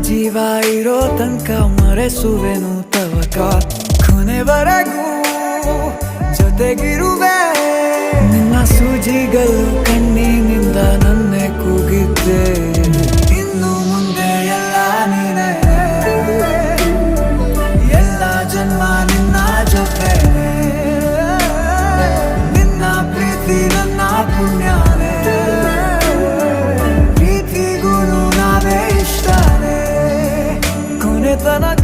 ಜೀವ ಇರೋ ತನಕ ಮರೆಸುವೆನು ತವಕ ಕೊನೆವರೆಗೂ ಜೊತೆಗಿರುವೆ ನಿನ್ನ ಸೂಜಿಗಳು ಕಣ್ಣಿನಿಂದ ನನ್ನೆ ಕೂಗಿದ್ದೆ ಇನ್ನು ಮುಂದೆ ಎಲ್ಲ ನೀನೇ ಎಲ್ಲ ಜನ್ಮ ನಿನ್ನ ಜೊತೆ ನಿನ್ನ ಪ್ರೀತಿ ನನ್ನ ಪುಣ್ಯನೇ ಪ್ರೀತಿಗೂ ನಾವೇ ಇಷ್ಟನೇ ಕೊನೆತನಕ